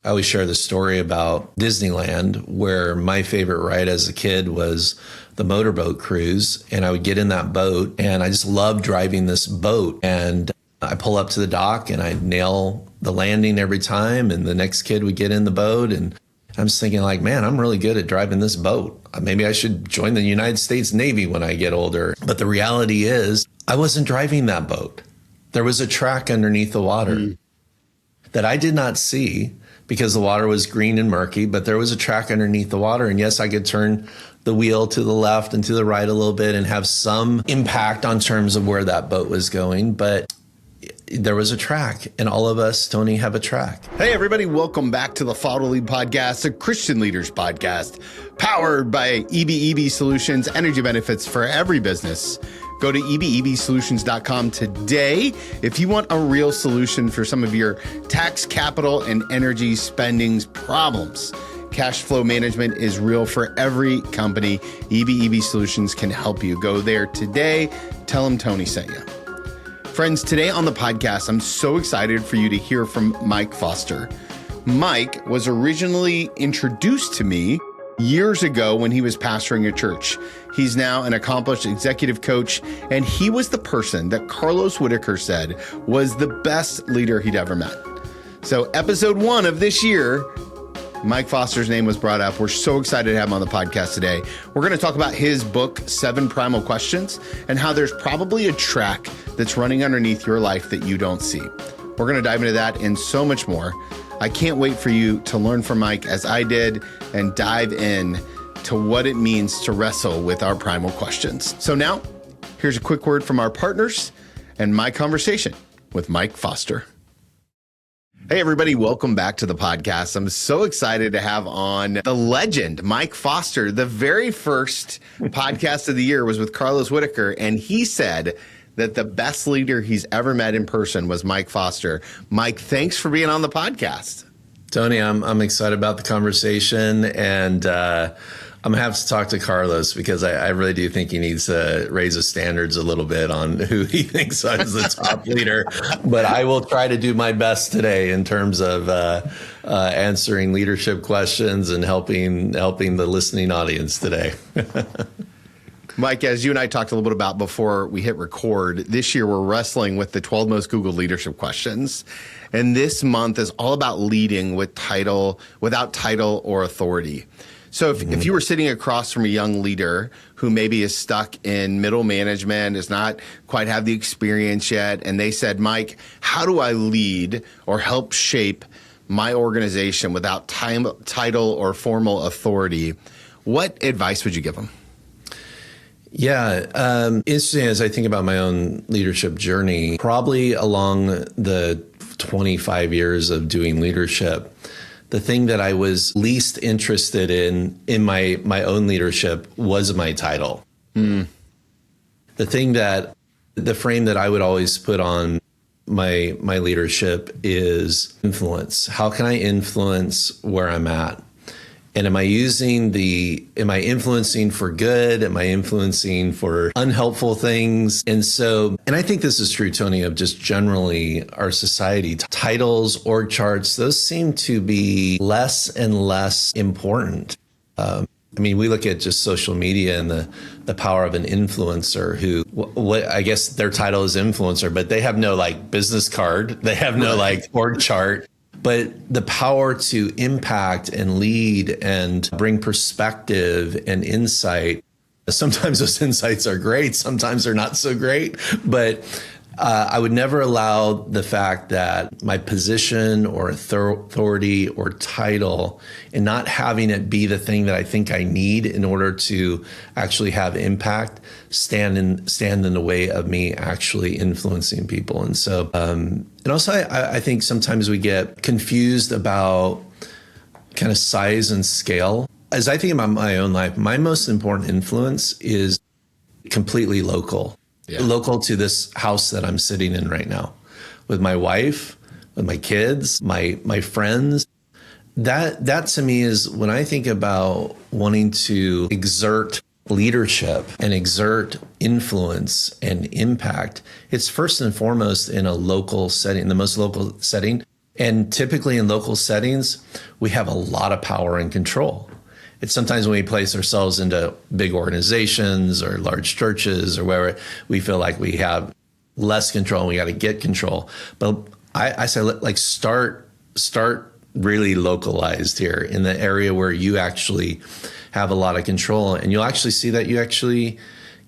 I always share the story about Disneyland, where my favorite ride as a kid was the motorboat cruise. And I would get in that boat and I just loved driving this boat. And I pull up to the dock and I nail the landing every time. And the next kid would get in the boat. And I'm just thinking like, man, I'm really good at driving this boat. Maybe I should join the United States Navy when I get older. But the reality is I wasn't driving that boat. There was a track underneath the water that I did not see, because the water was green and murky, but there was a track underneath the water. And yes, I could turn the wheel to the left and to the right a little bit and have some impact on terms of where that boat was going. But there was a track, and all of us, Tony, have a track. Hey, everybody. Welcome back to the Follow Lead Podcast, a Christian leaders podcast, powered by EBEB Solutions, energy benefits for every business. Go to ebebsolutions.com today if you want a real solution for some of your tax, capital, and energy spendings problems. Cash flow management is real for every company. EBEB Solutions can help you. Go there today. Tell them Tony sent you. Friends, today on the podcast, I'm so excited for you to hear from Mike Foster. Mike was originally introduced to me years ago when he was pastoring a church. He's now an accomplished executive coach, and he was the person that Carlos Whitaker said was the best leader he'd ever met. So episode 1 of this year, Mike Foster's name was brought up. We're so excited to have him on the podcast today. We're going to talk about his book, 7 Primal Questions, and how there's probably a track that's running underneath your life that you don't see. We're going to dive into that and so much more. I can't wait for you to learn from Mike as I did and dive in to what it means to wrestle with our primal questions. So now, here's a quick word from our partners and my conversation with Mike Foster. Hey, everybody. Welcome back to the podcast. I'm so excited to have on the legend, Mike Foster. The very first podcast of the year was with Carlos Whitaker, and he said that the best leader he's ever met in person was Mike Foster. Mike, thanks for being on the podcast. Tony, I'm excited about the conversation, and I'm going to have to talk to Carlos because I really do think he needs to raise his standards a little bit on who he thinks is the top leader. But I will try to do my best today in terms of answering leadership questions and helping the listening audience today. Mike, as you and I talked a little bit about before we hit record, this year we're wrestling with the 12 most Googled leadership questions. And this month is all about leading without title or authority. So if you were sitting across from a young leader who maybe is stuck in middle management, does not quite have the experience yet, and they said, Mike, how do I lead or help shape my organization without title or formal authority, what advice would you give them? Yeah. Interesting as I think about my own leadership journey, probably along the 25 years of doing leadership, the thing that I was least interested in my own leadership was my title. The frame that I would always put on my leadership is influence. How can I influence where I'm at? And am I influencing for good? Am I influencing for unhelpful things? And I think this is true, Tony, of just generally our society. Titles, org charts, those seem to be less and less important. We look at just social media and the power of an influencer who, I guess their title is influencer, but they have no business card. They have no org chart. But the power to impact and lead and bring perspective and insight, sometimes those insights are great, sometimes they're not so great. But I would never allow the fact that my position or authority or title and not having it be the thing that I think I need in order to actually have impact stand in the way of me actually influencing people. And so, and also I think sometimes we get confused about kind of size and scale. As I think about my own life, my most important influence is completely local. Yeah. Local to this house that I'm sitting in right now, with my wife, with my kids, my friends. That to me is when I think about wanting to exert leadership and exert influence and impact, it's first and foremost in a local setting, the most local setting. And typically in local settings, we have a lot of power and control. It's sometimes when we place ourselves into big organizations or large churches or wherever, we feel like we have less control and we got to get control. But I say, like, start really localized here in the area where you actually have a lot of control, and you'll actually see that you actually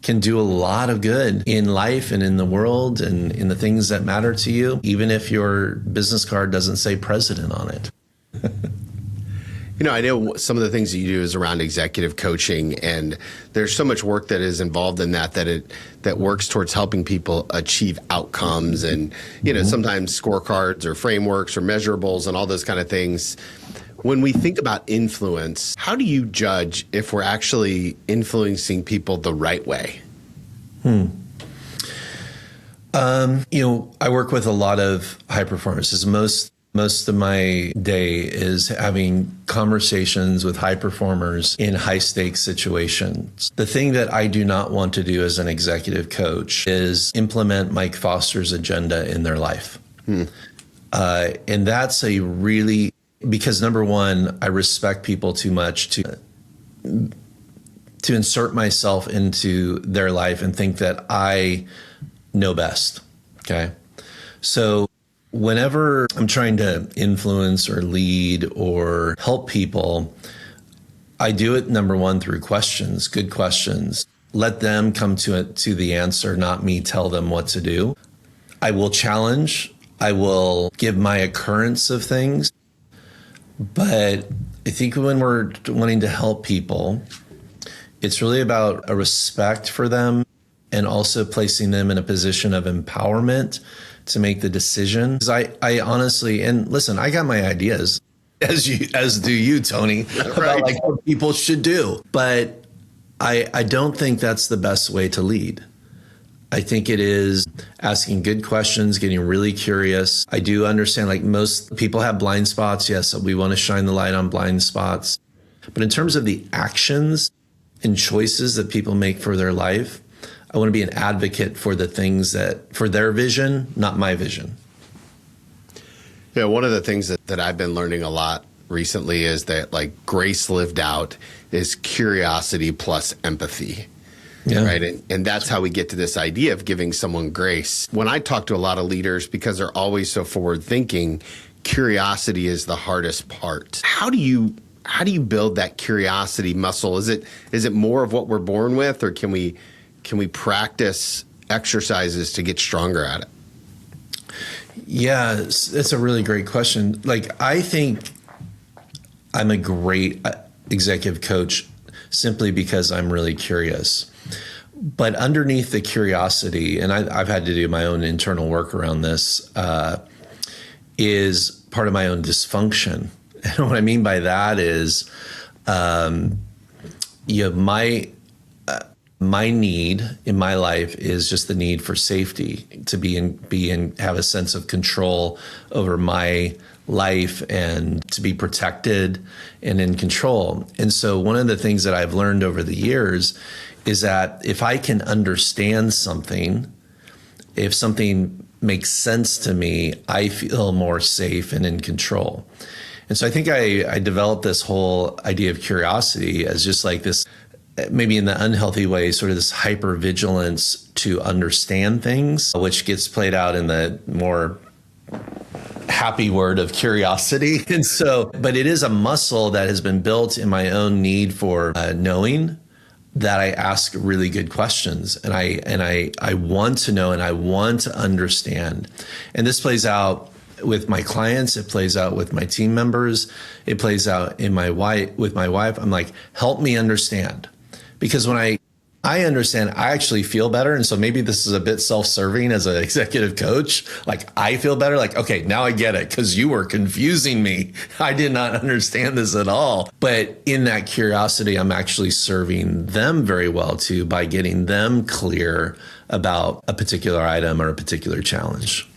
can do a lot of good in life and in the world and in the things that matter to you, even if your business card doesn't say president on it. I know some of the things that you do is around executive coaching, and there's so much work that is involved in that works towards helping people achieve outcomes and, sometimes scorecards or frameworks or measurables and all those kind of things. When we think about influence, how do you judge if we're actually influencing people the right way? I work with a lot of high performers. Most of my day is having conversations with high performers in high stakes situations. The thing that I do not want to do as an executive coach is implement Mike Foster's agenda in their life. And that's because number one, I respect people too much to insert myself into their life and think that I know best. Okay. So whenever I'm trying to influence or lead or help people, I do it, number one, through questions, good questions. Let them come to the answer, not me tell them what to do. I will challenge. I will give my occurrence of things. But I think when we're wanting to help people, it's really about a respect for them and also placing them in a position of empowerment to make the decision. Because I honestly, and listen, I got my ideas, as do you, Tony, about like what people should do. But I don't think that's the best way to lead. I think it is asking good questions, getting really curious. I do understand, like, most people have blind spots. Yes, we want to shine the light on blind spots. But in terms of the actions and choices that people make for their life, I want to be an advocate for the things for their vision, not my vision. Yeah, one of the things that I've been learning a lot recently is that, like, grace lived out is curiosity plus empathy. Yeah. Right. And that's how we get to this idea of giving someone grace. When I talk to a lot of leaders, because they're always so forward thinking, curiosity is the hardest part. How do you build that curiosity muscle? Is it more of what we're born with, or can we practice exercises to get stronger at it? Yeah, it's a really great question. Like, I think I'm a great executive coach simply because I'm really curious. But underneath the curiosity, and I've had to do my own internal work around this, is part of my own dysfunction. And what I mean by that is, my need in my life is just the need for safety, to have a sense of control over my life and to be protected and in control. And so one of the things that I've learned over the years is that if I can understand something, if something makes sense to me, I feel more safe and in control. And so I think I developed this whole idea of curiosity as just like this, maybe in the unhealthy way, sort of this hypervigilance to understand things, which gets played out in the more happy word of curiosity. And so, but it is a muscle that has been built in my own need for knowing, that I ask really good questions, and I want to know and I want to understand. And this plays out with my clients, it plays out with my team members, it plays out with my wife. I'm like, help me understand. Because when I understand, I actually feel better. And so maybe this is a bit self-serving as an executive coach. Like, I feel better. Like, okay, now I get it, because you were confusing me. I did not understand this at all. But in that curiosity, I'm actually serving them very well too, by getting them clear about a particular item or a particular challenge.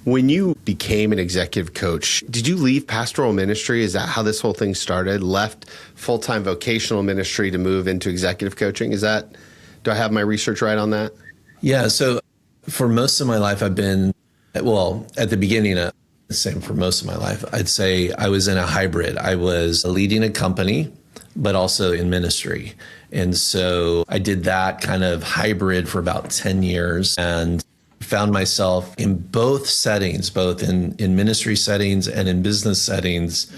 When you became an executive coach, did you leave pastoral ministry? Is that how this whole thing started? Left full-time vocational ministry to move into executive coaching? Do I have my research right on that? Yeah. So for most of my life, I've been Well, at the beginning, same for most of my life, I'd say I was in a hybrid. I was leading a company, but also in ministry. And so I did that kind of hybrid for about 10 years and found myself in both settings, both in ministry settings and in business settings,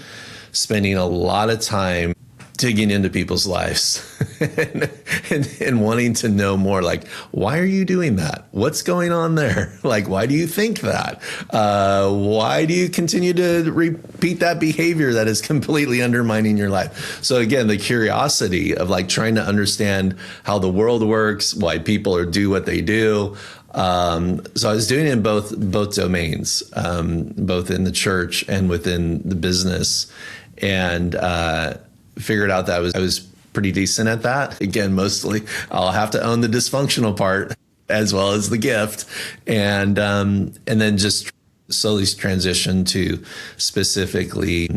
spending a lot of time digging into people's lives and wanting to know more, like, why are you doing that? What's going on there? Like, why do you think that? Why do you continue to repeat that behavior that is completely undermining your life? So again, the curiosity of like trying to understand how the world works, why people do what they do. So I was doing it in both domains, both in the church and within the business, and figured out that I was pretty decent at that. Again, mostly I'll have to own the dysfunctional part as well as the gift, and then just slowly transition to specifically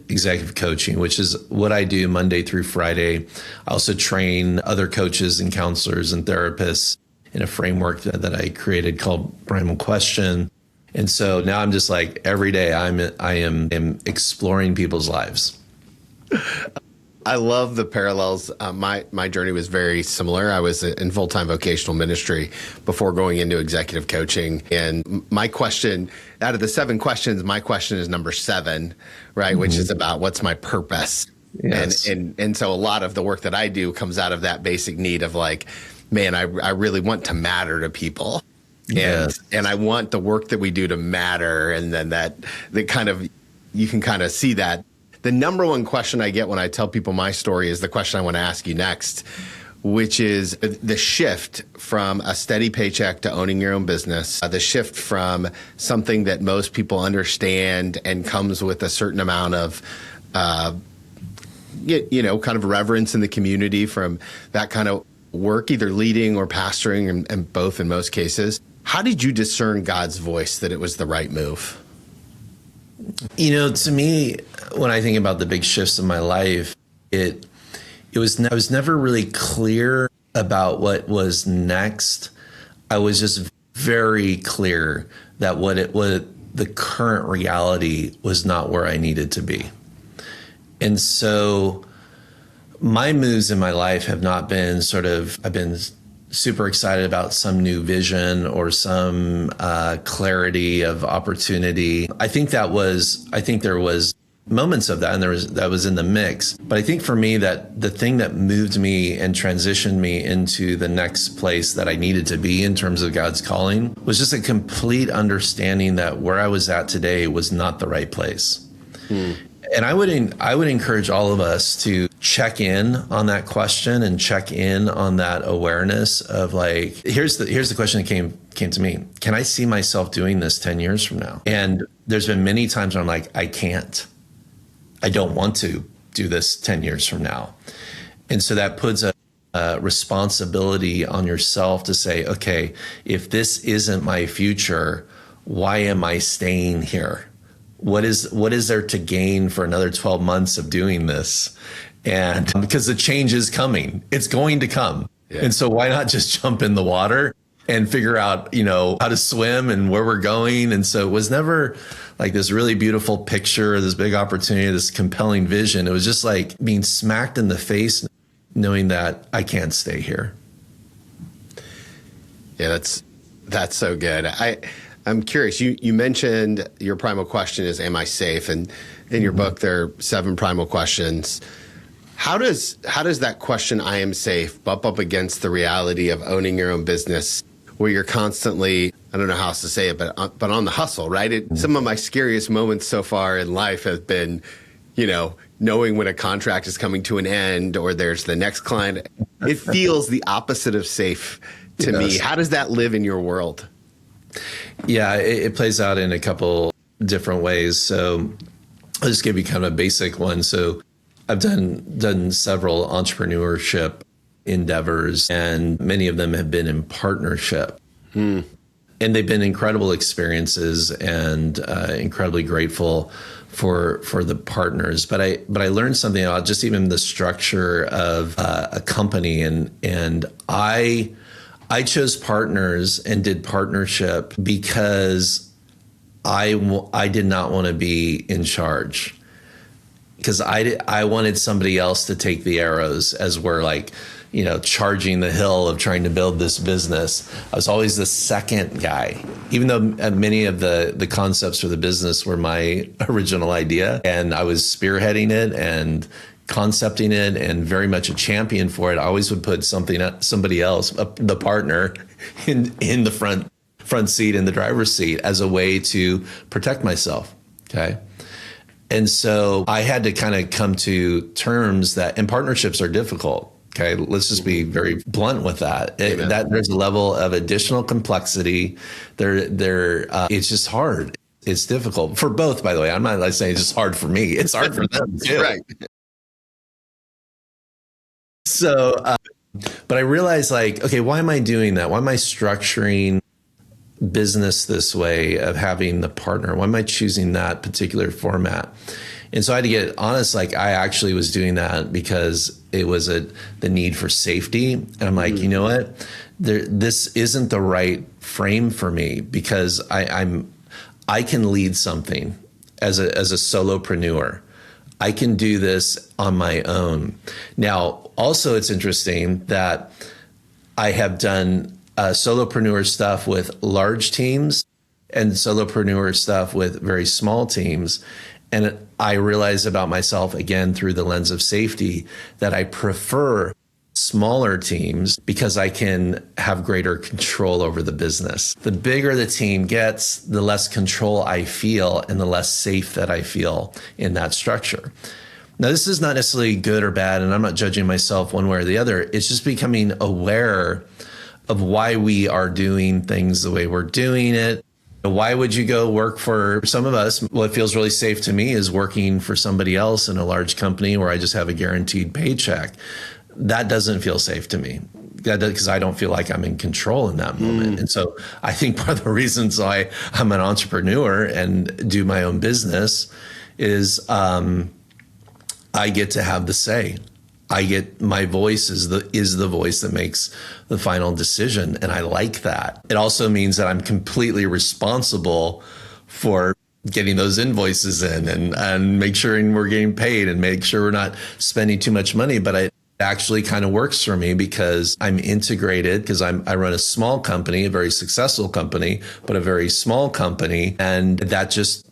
executive coaching, which is what I do Monday through Friday. I also train other coaches and counselors and therapists in a framework that I created called Primal Question. And so now I'm just like every day I am exploring people's lives. I love the parallels. My journey was very similar. I was in full-time vocational ministry before going into executive coaching. And my question, out of the 7 questions, my question is number 7, right? Mm-hmm. Which is about what's my purpose. Yes. And so a lot of the work that I do comes out of that basic need of like, man, I really want to matter to people. Yes. And I want the work that we do to matter. And then that kind of, you can kind of see that. The number one question I get when I tell people my story is the question I want to ask you next, which is the shift from a steady paycheck to owning your own business, the shift from something that most people understand and comes with a certain amount of, kind of reverence in the community from that kind of work, either leading or pastoring, and both in most cases. How did you discern God's voice that it was the right move? To me, when I think about the big shifts in my life, I was never really clear about what was next. I was just very clear that what the current reality was not where I needed to be. And so my moves in my life have not been I've been super excited about some new vision or some clarity of opportunity. I think there was moments of that, and that was in the mix. But I think for me, that the thing that moved me and transitioned me into the next place that I needed to be in terms of God's calling was just a complete understanding that where I was at today was not the right place. And I would encourage all of us to check in on that question and check in on that awareness of like, here's the question that came to me. Can I see myself doing this 10 years from now? And there's been many times where I'm like, I can't. I don't want to do this 10 years from now. And so that puts a responsibility on yourself to say, okay, if this isn't my future, why am I staying here? What is there to gain for another 12 months of doing this? And because the change is coming, it's going to come. Yeah. And so why not just jump in the water and figure out, how to swim and where we're going? And so it was never like this really beautiful picture, this big opportunity, this compelling vision. It was just like being smacked in the face, knowing that I can't stay here. Yeah, that's so good. I'm curious, you mentioned your primal question is, am I safe? And in your book, there are 7 primal questions. How does that question, I am safe, bump up against the reality of owning your own business where you're constantly, I don't know how else to say it, but on the hustle, right? Some of my scariest moments so far in life have been, knowing when a contract is coming to an end or there's the next client. It feels the opposite of safe to me. How does that live in your world? Yeah, it plays out in a couple different ways. So I'll just give you kind of a basic one. So I've done several entrepreneurship endeavors, and many of them have been in partnership. And they've been incredible experiences, and incredibly grateful for the partners. But I learned something about just even the structure of a company, and I I chose partners and did partnership because I did not want to be in charge, because I wanted somebody else to take the arrows as we're like, charging the hill of trying to build this business. I was always the second guy, even though many of the concepts for the business were my original idea, and I was spearheading it and concepting it and very much a champion for it. I always would put somebody else, the partner, in the front seat, in the driver's seat, as a way to protect myself. Okay. And so I had to kind of come to terms and partnerships are difficult. Okay, let's just be very blunt with that. There's a level of additional complexity. It's just hard. It's difficult for both, by the way. I'm not like saying it's just hard for me. It's hard for them too. Right. So, but I realized, like, okay, why am I doing that? Why am I structuring business this way of having the partner? Why am I choosing that particular format? And so I had to get honest, like I actually was doing that because it was the need for safety. And I'm like, you know what? This isn't the right frame for me, because I can lead something as a solopreneur. I can do this on my own. Now, also it's interesting that I have done solopreneur stuff with large teams and solopreneur stuff with very small teams. And I realized about myself, again, through the lens of safety, that I prefer smaller teams because I can have greater control over the business. The bigger the team gets, the less control I feel and the less safe that I feel in that structure. Now, this is not necessarily good or bad, and I'm not judging myself one way or the other. It's just becoming aware of why we are doing things the way we're doing it. Why would you go work for some of us? What feels really safe to me is working for somebody else in a large company where I just have a guaranteed paycheck. That doesn't feel safe to me, because I don't feel like I'm in control in that moment. And so I think part of the reasons why I'm an entrepreneur and do my own business is I get to have the say. My voice is the voice that makes the final decision. And I like that. It also means that I'm completely responsible for getting those invoices in and make sure we're getting paid and make sure we're not spending too much money. But it actually kind of works for me because I'm integrated, because I run a small company, a very successful company, but a very small company. And that just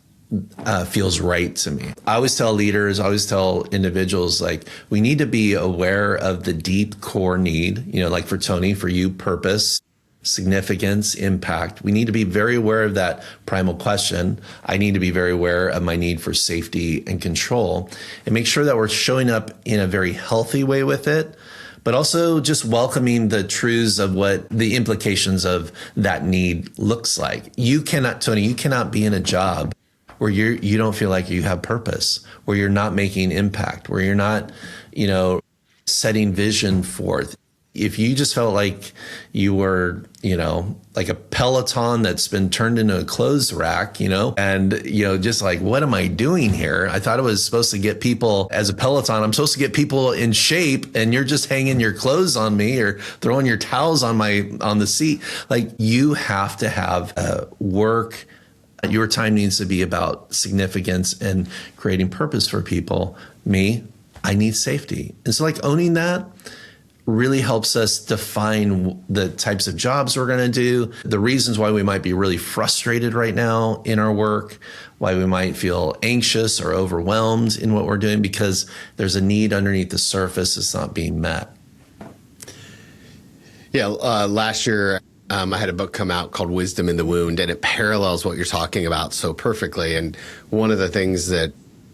feels right to me. I always tell leaders, I always tell individuals, like, we need to be aware of the deep core need, like for Tony, for you, purpose, significance, impact. We need to be very aware of that primal question. I need to be very aware of my need for safety and control, and make sure that we're showing up in a very healthy way with it, but also just welcoming the truths of what the implications of that need looks like. Tony, you cannot be in a job where you don't feel like you have purpose, where you're not making impact, where you're not, setting vision forth. If you just felt like you were, like a Peloton that's been turned into a clothes rack, and, just like, what am I doing here? I thought it was supposed to get people, as a Peloton, I'm supposed to get people in shape, and you're just hanging your clothes on me or throwing your towels on the seat. Like, you have to have work. Your time needs to be about significance and creating purpose for people. I need safety. And so, like, owning that really helps us define the types of jobs we're going to do, the reasons why we might be really frustrated right now in our work, why we might feel anxious or overwhelmed in what we're doing, because there's a need underneath the surface that's not being met. Yeah, last year, I had a book come out called Wisdom in the Wound, and it parallels what you're talking about so perfectly. And one of the things that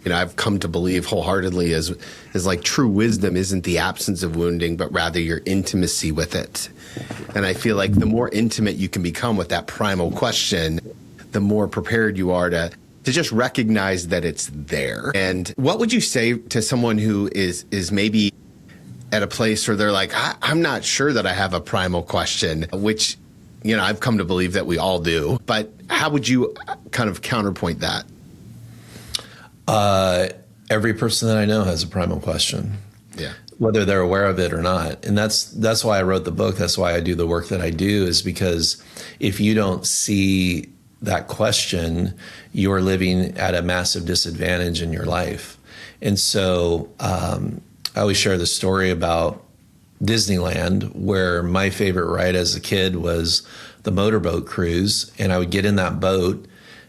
I've come to believe wholeheartedly is like true wisdom isn't the absence of wounding, but rather your intimacy with it. And I feel like the more intimate you can become with that primal question, the more prepared you are to just recognize that it's there. And what would you say to someone who is maybe at a place where they're like, I'm not sure that I have a primal question, which I've come to believe that we all do. But how would you kind of counterpoint that? Every person that I know has a primal question. Yeah. whether they're aware of it or not. And that's why I wrote the book. That's why I do the work that I do, is because if you don't see that question, you're living at a massive disadvantage in your life. And so I always share the story about Disneyland, where my favorite ride as a kid was the motorboat cruise. And I would get in that boat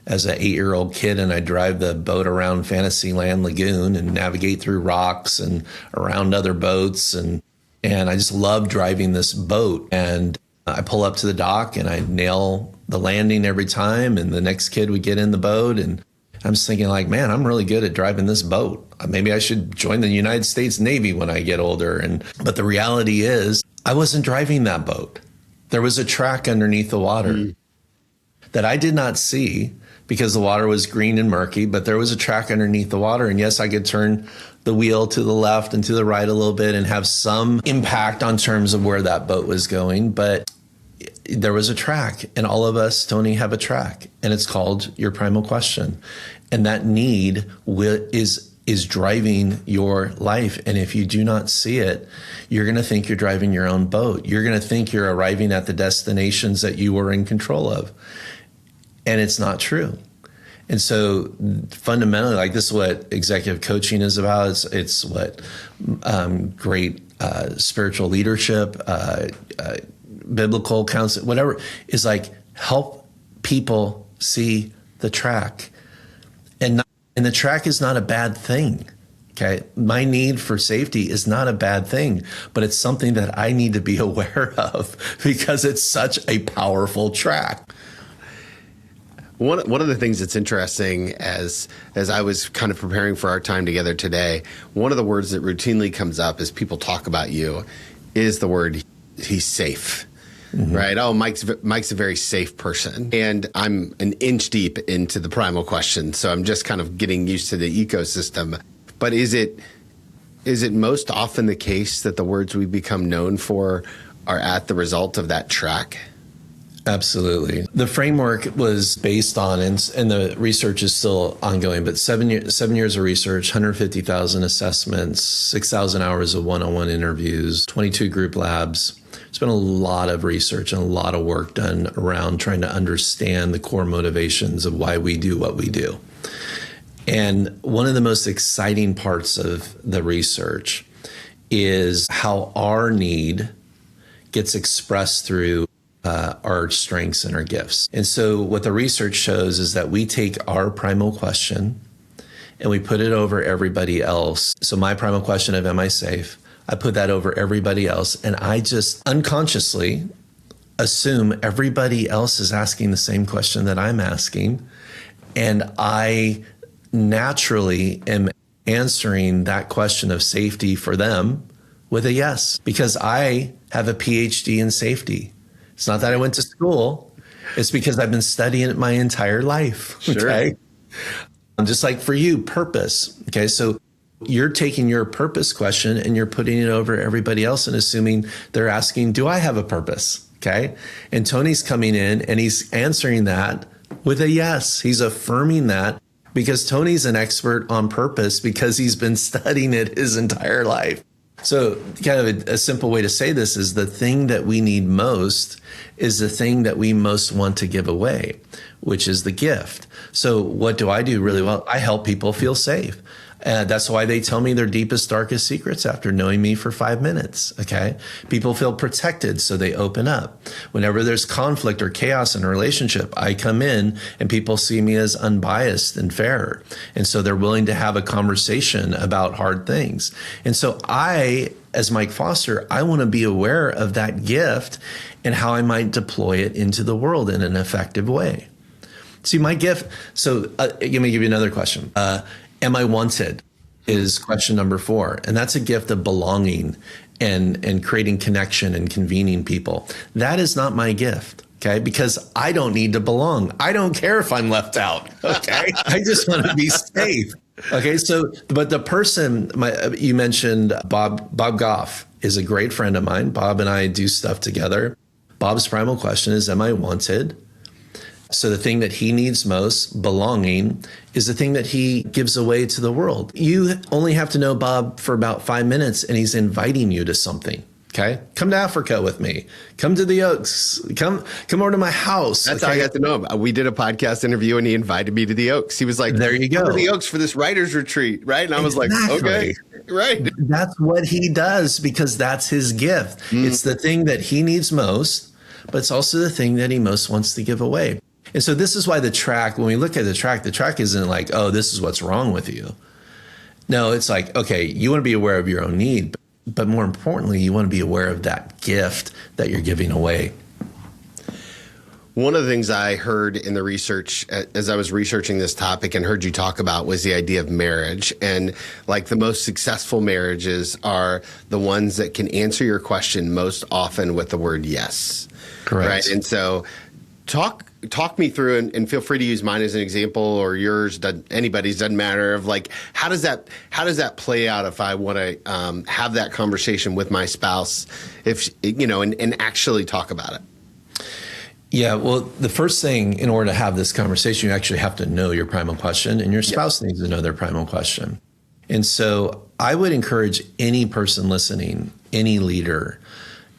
as an 8-year-old kid, and I'd drive the boat around Fantasyland Lagoon and navigate through rocks and around other boats. And I just loved driving this boat. And I pull up to the dock and I nail the landing every time. And the next kid would get in the boat. And I'm just thinking like, man, I'm really good at driving this boat. Maybe I should join the United States Navy when I get older. But the reality is I wasn't driving that boat. There was a track underneath the water that I did not see because the water was green and murky, but there was a track underneath the water. And yes, I could turn the wheel to the left and to the right a little bit and have some impact on terms of where that boat was going. But there was a track, and all of us, Tony, have a track, and it's called your primal question. And that need is driving your life. And if you do not see it, you're going to think you're driving your own boat. You're going to think you're arriving at the destinations that you were in control of. And it's not true. And so fundamentally, like, this is what executive coaching is about. It's what great spiritual leadership, biblical counsel, whatever, is like, help people see the track. And the track is not a bad thing. Okay. My need for safety is not a bad thing, but it's something that I need to be aware of because it's such a powerful track. One of the things that's interesting as I was kind of preparing for our time together today, one of the words that routinely comes up as people talk about you is the word, he's safe. Mm-hmm. Right? Oh, Mike's a very safe person. And I'm an inch deep into the primal question, so I'm just kind of getting used to the ecosystem. But is it most often the case that the words we become known for are at the result of that track? Absolutely. The framework was based on, and the research is still ongoing, but 7 years of research, 150,000 assessments, 6,000 hours of one-on-one interviews, 22 group labs. There's been a lot of research and a lot of work done around trying to understand the core motivations of why we do what we do. And one of the most exciting parts of the research is how our need gets expressed through our strengths and our gifts. And so what the research shows is that we take our primal question and we put it over everybody else. So my primal question of, am I safe? I put that over everybody else. And I just unconsciously assume everybody else is asking the same question that I'm asking. And I naturally am answering that question of safety for them with a yes, because I have a PhD in safety. It's not that I went to school. It's because I've been studying it my entire life. Sure. Okay. Just like for you, purpose. Okay. So you're taking your purpose question and you're putting it over everybody else and assuming they're asking, do I have a purpose? Okay. And Tony's coming in and he's answering that with a yes. He's affirming that because Tony's an expert on purpose because he's been studying it his entire life. So kind of a simple way to say this is the thing that we need most is the thing that we most want to give away, which is the gift. So what do I do really well? I help people feel safe. That's why they tell me their deepest, darkest secrets after knowing me for 5 minutes. Okay. People feel protected, so they open up. Whenever there's conflict or chaos in a relationship, I come in and people see me as unbiased and fair. And so they're willing to have a conversation about hard things. And so I, as Mike Foster, I want to be aware of that gift and how I might deploy it into the world in an effective way. See, my gift. So let me give you another question. Am I wanted is question number 4. And that's a gift of belonging and creating connection and convening people. That is not my gift. Okay. Because I don't need to belong. I don't care if I'm left out. Okay. I just want to be safe. Okay. So, but the person you mentioned, Bob Goff is a great friend of mine. Bob and I do stuff together. Bob's primal question is, am I wanted? So the thing that he needs most, belonging, is the thing that he gives away to the world. You only have to know Bob for about 5 minutes and he's inviting you to something. Okay. Come to Africa with me. Come to the Oaks. Come over to my house. That's how I got to know him. We did a podcast interview and he invited me to the Oaks. He was like, there you go. Come to the Oaks for this writer's retreat. Right. And I was like, okay, right. That's what he does because that's his gift. It's the thing that he needs most, but it's also the thing that he most wants to give away. And so this is why the track, when we look at the track isn't like, oh, this is what's wrong with you. No, it's like, okay, you want to be aware of your own need, but more importantly, you want to be aware of that gift that you're giving away. One of the things I heard in the research as I was researching this topic and heard you talk about was the idea of marriage. And like the most successful marriages are the ones that can answer your question most often with the word yes. Correct. Right. And so talk me through and feel free to use mine as an example or yours, anybody's, doesn't matter, of like, how does that play out if I want to have that conversation with my spouse, if, and actually talk about it? Yeah, well, the first thing in order to have this conversation, you actually have to know your primal question, and your spouse needs to know their primal question. And so I would encourage any person listening, any leader,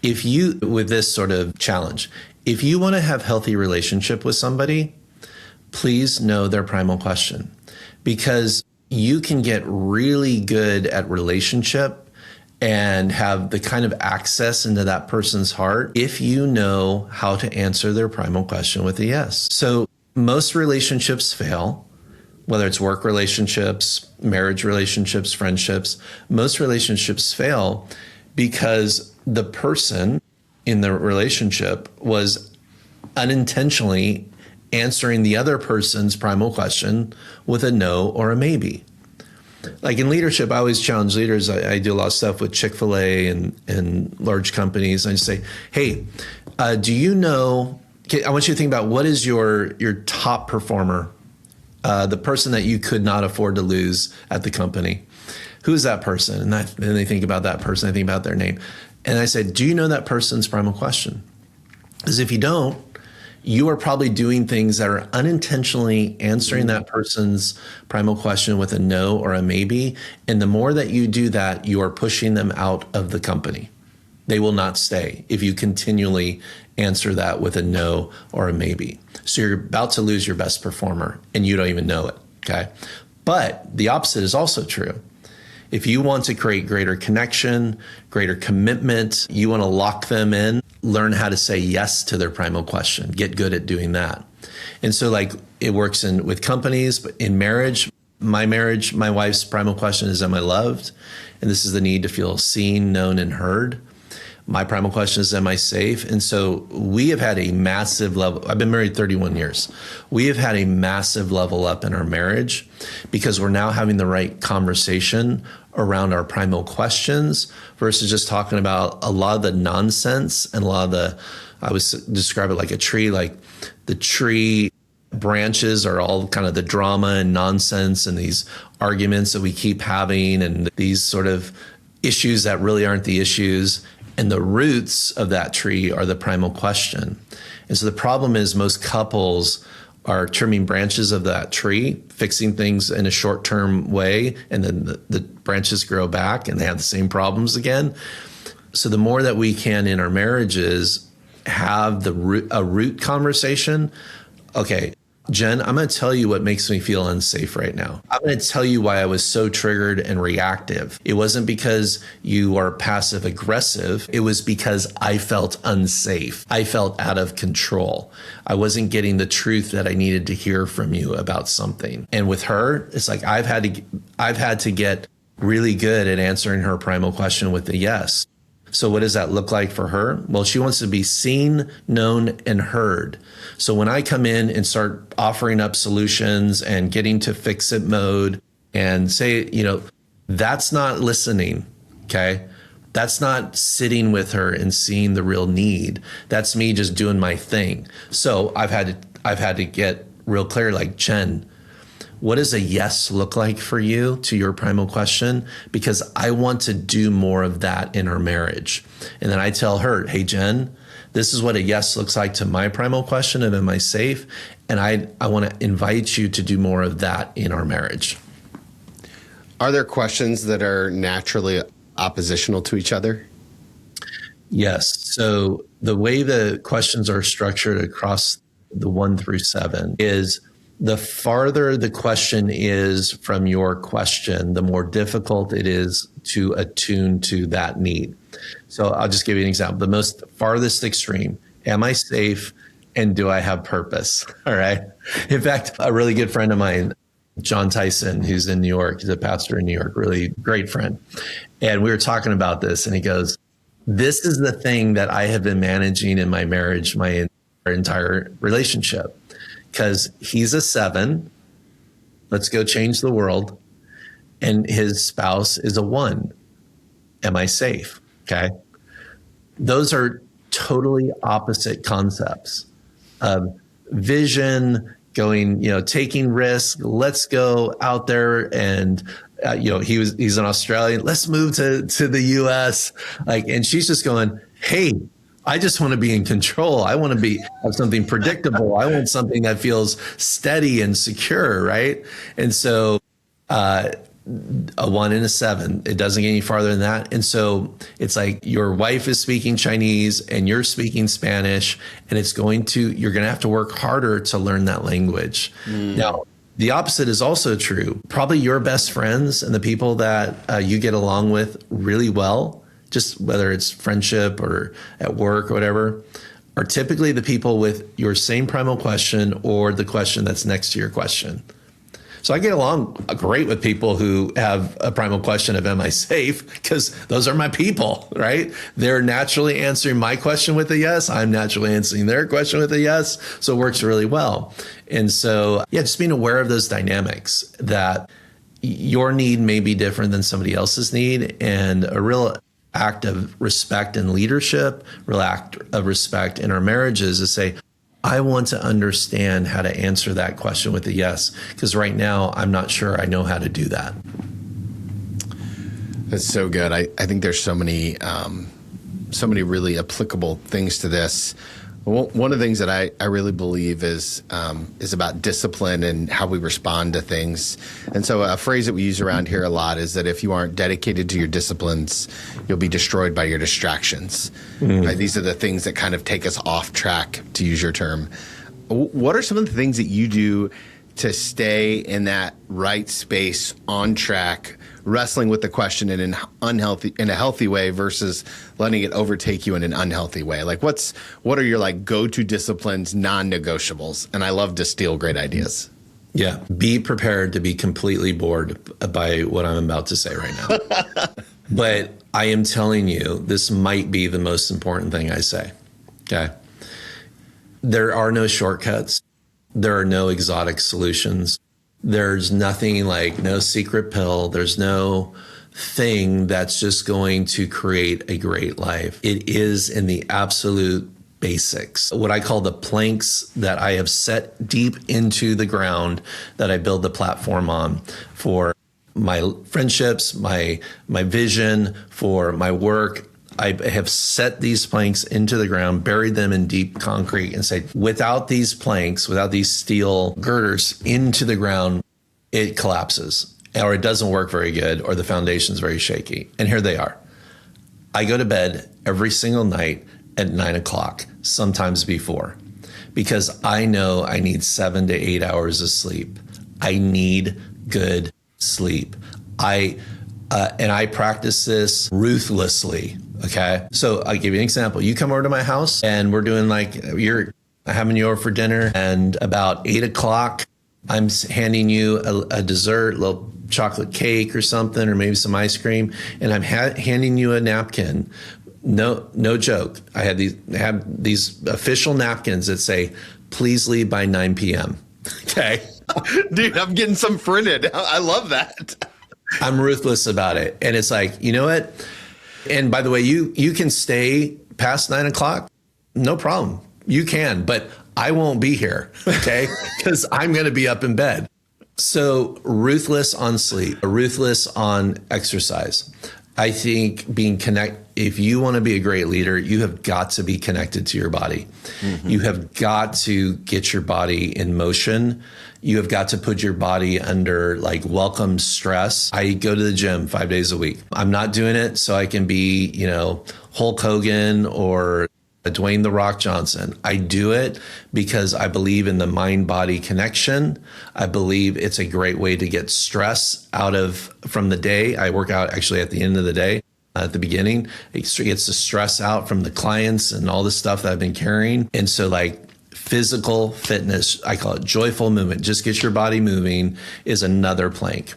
with this sort of challenge, if you want to have healthy relationship with somebody, please know their primal question, because you can get really good at relationship and have the kind of access into that person's heart if you know how to answer their primal question with a yes. So most relationships fail, whether it's work relationships, marriage relationships, friendships. Most relationships fail because the person in the relationship was unintentionally answering the other person's primal question with a no or a maybe. Like in leadership, I always challenge leaders. I do a lot of stuff with Chick-fil-A and large companies. I just say, hey, do you know, I want you to think about what is your top performer, the person that you could not afford to lose at the company. Who's that person? And then they think about that person. I think about their name. And I said, do you know that person's primal question? Because if you don't, you are probably doing things that are unintentionally answering that person's primal question with a no or a maybe. And the more that you do that, you are pushing them out of the company. They will not stay if you continually answer that with a no or a maybe. So you're about to lose your best performer and you don't even know it, okay? But the opposite is also true. If you want to create greater connection, greater commitment, you want to lock them in, learn how to say yes to their primal question. Get good at doing that. And so like it works with companies, but in marriage, my wife's primal question is, am I loved? And this is the need to feel seen, known, and heard. My primal question is, am I safe? And so we have had a massive level. I've been married 31 years. We have had a massive level up in our marriage because we're now having the right conversation around our primal questions versus just talking about a lot of the nonsense and a lot of I would describe it like a tree, like the tree branches are all kind of the drama and nonsense and these arguments that we keep having and these sort of issues that really aren't the issues. And the roots of that tree are the primal question. And so the problem is most couples are trimming branches of that tree, fixing things in a short-term way, and then the branches grow back and they have the same problems again. So the more that we can in our marriages have a root conversation, okay, Jen, I'm going to tell you what makes me feel unsafe right now. I'm going to tell you why I was so triggered and reactive. It wasn't because you are passive aggressive. It was because I felt unsafe. I felt out of control. I wasn't getting the truth that I needed to hear from you about something. And with her, it's like I've had to get really good at answering her primal question with a yes. So what does that look like for her? Well, she wants to be seen, known, and heard. So when I come in and start offering up solutions and getting to fix it mode and say, that's not listening, okay? That's not sitting with her and seeing the real need. That's me just doing my thing. So I've had to get real clear, like, Jen, what does a yes look like for you to your primal question? Because I want to do more of that in our marriage. And then I tell her, hey, Jen, this is what a yes looks like to my primal question of am I safe? And I want to invite you to do more of that in our marriage. Are there questions that are naturally oppositional to each other? Yes. So the way the questions are structured across the 1 through 7 is the farther the question is from your question, the more difficult it is to attune to that need. So I'll just give you an example. The most farthest extreme, am I safe and do I have purpose? All right. In fact, a really good friend of mine, John Tyson, who's in New York, he's a pastor in New York, really great friend. And we were talking about this and he goes, this is the thing that I have been managing in my marriage, my entire relationship. Because he's a 7, let's go change the world, and his spouse is a 1, am I safe? Okay. Those are totally opposite concepts of vision, going, taking risk. Let's go out there and, he's an Australian. Let's move to the US. And she's just going, hey, I just want to be in control. I want to have something predictable. I want something that feels steady and secure, right? And so a 1 and a 7, it doesn't get any farther than that. And so it's like your wife is speaking Chinese and you're speaking Spanish, and you're going to have to work harder to learn that language. Now, the opposite is also true. Probably your best friends and the people that you get along with really well, just whether it's friendship or at work or whatever, are typically the people with your same primal question or the question that's next to your question. So I get along great with people who have a primal question of, am I safe? Because those are my people, right? They're naturally answering my question with a yes. I'm naturally answering their question with a yes. So it works really well. And so, just being aware of those dynamics, that your need may be different than somebody else's need, and a real act of respect and leadership, real act of respect in our marriages is say, I want to understand how to answer that question with a yes, because right now I'm not sure I know how to do that. That's so good. I think there's so many really applicable things to this. One of the things that I really believe is about discipline and how we respond to things. And so a phrase that we use around here a lot is that if you aren't dedicated to your disciplines, you'll be destroyed by your distractions. Right? These are the things that kind of take us off track, to use your term. What are some of the things that you do to stay in that right space, on track, wrestling with the question in a healthy way versus letting it overtake you in an unhealthy way? What are your go-to disciplines, non-negotiables? And I love to steal great ideas. Yeah. Be prepared to be completely bored by what I'm about to say right now. But I am telling you, this might be the most important thing I say. Okay. There are no shortcuts. There are no exotic solutions. There's nothing no secret pill. There's no thing that's just going to create a great life. It is in the absolute basics, what I call the planks that I have set deep into the ground that I build the platform on for my friendships, my vision, for my work. I have set these planks into the ground, buried them in deep concrete, and said, without these planks, without these steel girders into the ground, it collapses, or it doesn't work very good, or the foundation's very shaky. And here they are. I go to bed every single night at 9 o'clock, sometimes before, because I know I need 7 to 8 hours of sleep. I need good sleep. And I practice this ruthlessly. Okay. So I'll give you an example. You come over to my house and we're doing you're having you over for dinner, and about 8 o'clock, I'm handing you a dessert, a little chocolate cake or something, or maybe some ice cream. And I'm handing you a napkin. No joke. I have these official napkins that say, please leave by 9 p.m. Okay. Dude, I'm getting some printed. I love that. I'm ruthless about it. And it's you know what? And by the way, you can stay past 9 o'clock. No problem. You can, but I won't be here. Okay. Because I'm going to be up in bed. So ruthless on sleep, ruthless on exercise. I think being if you want to be a great leader, you have got to be connected to your body. You have got to get your body in motion. You have got to put your body under like welcome stress. I go to the gym 5 days a week. I'm not doing it so I can be, you know, Hulk Hogan or Dwayne The Rock Johnson. I do it because I believe in the mind-body connection. I believe it's a great way to get stress out of from the day. I work out actually at the end of the day. At the beginning, it gets the stress out from the clients and all the stuff that I've been carrying. And so like physical fitness, I call it joyful movement, just get your body moving, is another plank.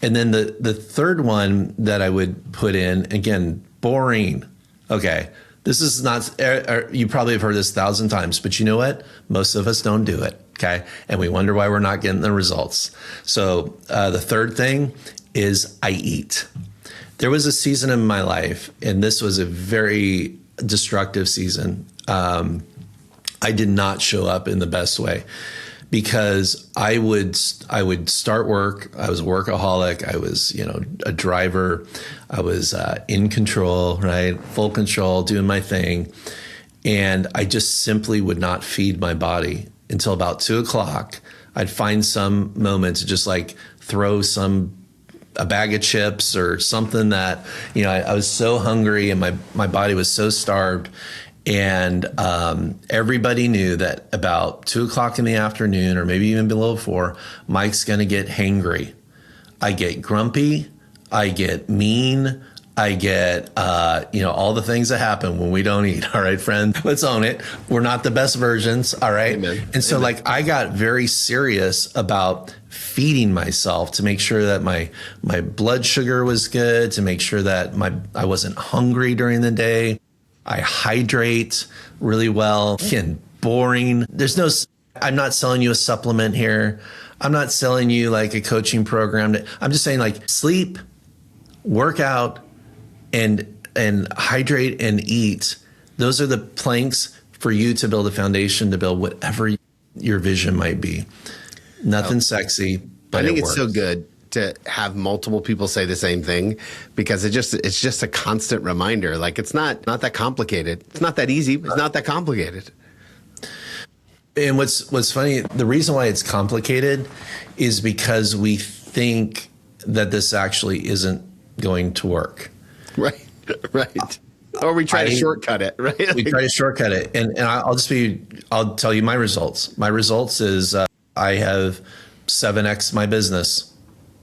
And then the third one that I would put in, again, boring. Okay, this is not, you probably have heard this 1,000 times, but you know what? Most of us don't do it, okay? And we wonder why we're not getting the results. So the third thing is I eat. There was a season in my life, and this was a very destructive season. I did not show up in the best way because I would start work. I was a workaholic. I was, you know, a driver. I was in control, right? Full control, doing my thing. And I just simply would not feed my body until about 2:00. I'd find some moment to just like throw a bag of chips or something that, you know, I was so hungry and my body was so starved. And everybody knew that about 2:00 in the afternoon, or maybe even below 4, Mike's going to get hangry. I get grumpy. I get mean. I get, you know, all the things that happen when we don't eat. All right, friend, let's own it. We're not the best versions. All right. Amen. And so Amen. Like I got very serious about feeding myself to make sure that my blood sugar was good, to make sure that I wasn't hungry during the day. I hydrate really well. Again, boring. I'm not selling you a supplement here. I'm not selling you like a coaching program. I'm just saying like sleep, work out, and hydrate and eat. Those are the planks for you to build a foundation to build whatever your vision might be. Nothing sexy, but I think it's so good to have multiple people say the same thing, because it's just a constant reminder. Like it's not that complicated. It's not that easy. It's not that complicated. And what's funny, the reason why it's complicated is because we think that this actually isn't going to work. Right. Or we try to shortcut it, right? We try to shortcut it. And I'll tell you my results. My results is I have 7x my business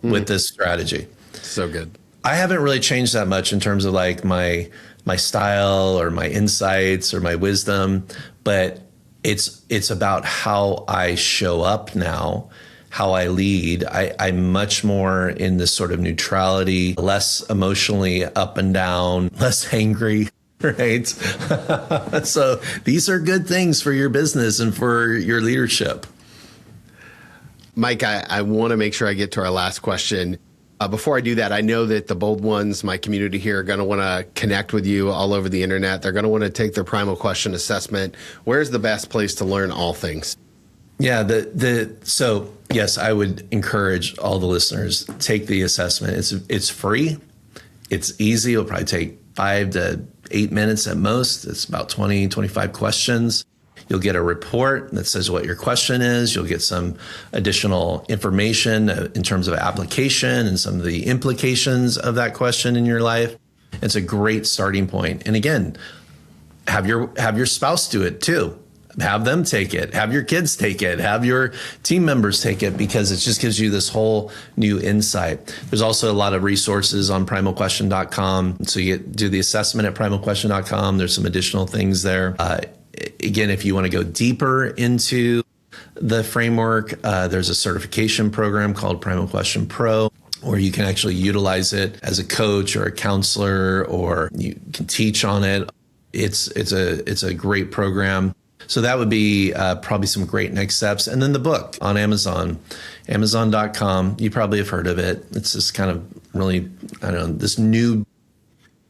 with this strategy. So good. I haven't really changed that much in terms of like my style or my insights or my wisdom, but it's about how I show up now, how I lead. I'm much more in this sort of neutrality, less emotionally up and down, less angry, right? So these are good things for your business and for your leadership. Mike, I want to make sure I get to our last question. Before I do that, I know that the bold ones, my community here, are going to want to connect with you all over the internet. They're going to want to take their Primal Question assessment. Where's the best place to learn all things? Yeah, so yes, I would encourage all the listeners, take the assessment. It's free. It's easy. It'll probably take 5 to 8 minutes at most. It's about 20, 25 questions. You'll get a report that says what your question is. You'll get some additional information in terms of application and some of the implications of that question in your life. It's a great starting point. And again, have your spouse do it too. Have them take it. Have your kids take it. Have your team members take it, because it just gives you this whole new insight. There's also a lot of resources on primalquestion.com. So you do the assessment at primalquestion.com. There's some additional things there. Again, if you want to go deeper into the framework, there's a certification program called Primal Question Pro, where you can actually utilize it as a coach or a counselor, or you can teach on it. It's a great program. So that would be probably some great next steps. And then the book on Amazon, Amazon.com. You probably have heard of it. It's this kind of really, I don't know, this new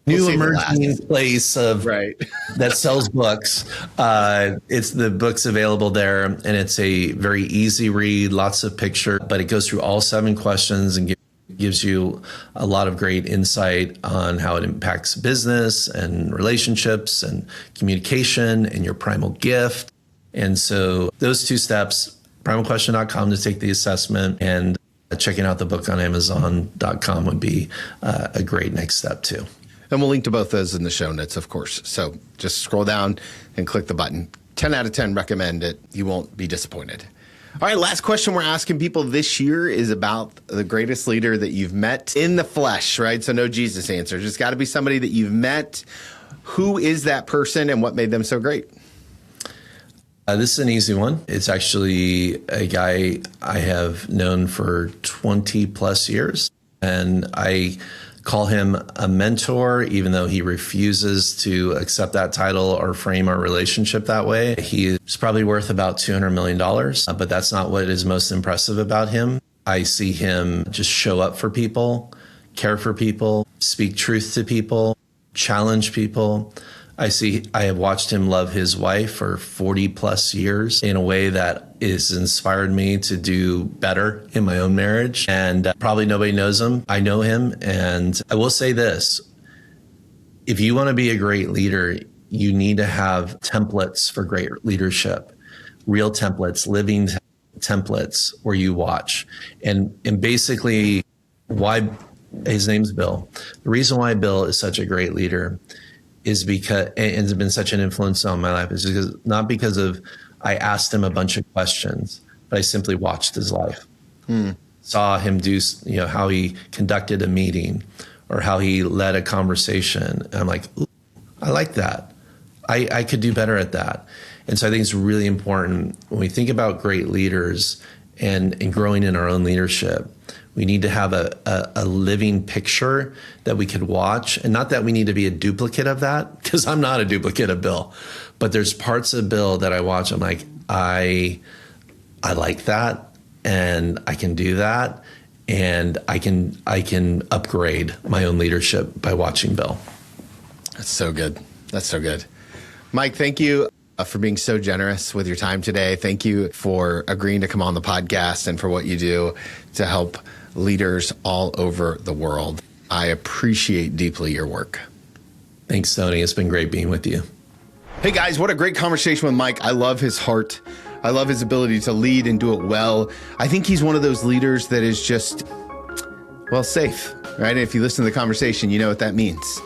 emerging place that sells books. It's the book's available there, and it's a very easy read, lots of pictures, but it goes through all 7 questions and gives you a lot of great insight on how it impacts business and relationships and communication and your primal gift. And so those two steps, primalquestion.com to take the assessment, and checking out the book on Amazon.com would be a great next step too. And we'll link to both those in the show notes, of course. So just scroll down and click the button. 10 out of 10 recommend it. You won't be disappointed. All right, last question we're asking people this year is about the greatest leader that you've met in the flesh, right? So no Jesus answers. It's got to be somebody that you've met. Who is that person and what made them so great? This is an easy one. It's actually a guy I have known for 20 plus years, and I call him a mentor, even though he refuses to accept that title or frame our relationship that way. He is probably worth about $200 million, but that's not what is most impressive about him. I see him just show up for people, care for people, speak truth to people, challenge people. I have watched him love his wife for 40 plus years in a way that has inspired me to do better in my own marriage. And probably nobody knows him. I know him. And I will say this, if you want to be a great leader, you need to have templates for great leadership, real templates, living templates where you watch. And basically why his name's Bill. The reason why Bill is such a great leader is because, and has been such an influence on my life, is because not because of I asked him a bunch of questions, but I simply watched his life. Saw him do, how he conducted a meeting or how he led a conversation. And I'm like, ooh, I like that. I could do better at that. And so I think it's really important when we think about great leaders and growing in our own leadership, we need to have a living picture that we could watch. And not that we need to be a duplicate of that, because I'm not a duplicate of Bill. But there's parts of Bill that I watch, I'm like, I like that, and I can do that, and I can upgrade my own leadership by watching Bill. That's so good. That's so good. Mike, thank you for being so generous with your time today. Thank you for agreeing to come on the podcast and for what you do to help leaders all over the world. I appreciate deeply your work. Thanks, Tony. It's been great being with you. Hey guys, what a great conversation with Mike. I love his heart. I love his ability to lead and do it well. I think he's one of those leaders that is just, well, safe, right? If you listen to the conversation, you know what that means.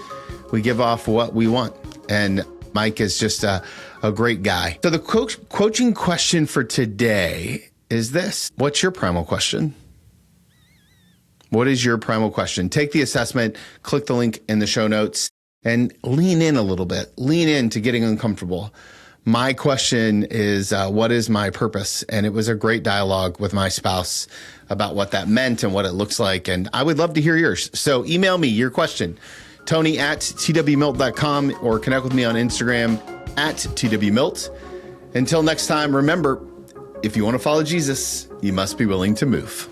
We give off what we want. And Mike is just a great guy. So the coaching question for today is this. What's your primal question? What is your primal question? Take the assessment, click the link in the show notes, and lean in a little bit. Lean into getting uncomfortable. My question is, what is my purpose? And it was a great dialogue with my spouse about what that meant and what it looks like. And I would love to hear yours. So email me your question, Tony@twmilt.com, or connect with me on Instagram @twmilt. Until next time, remember, if you want to follow Jesus, you must be willing to move.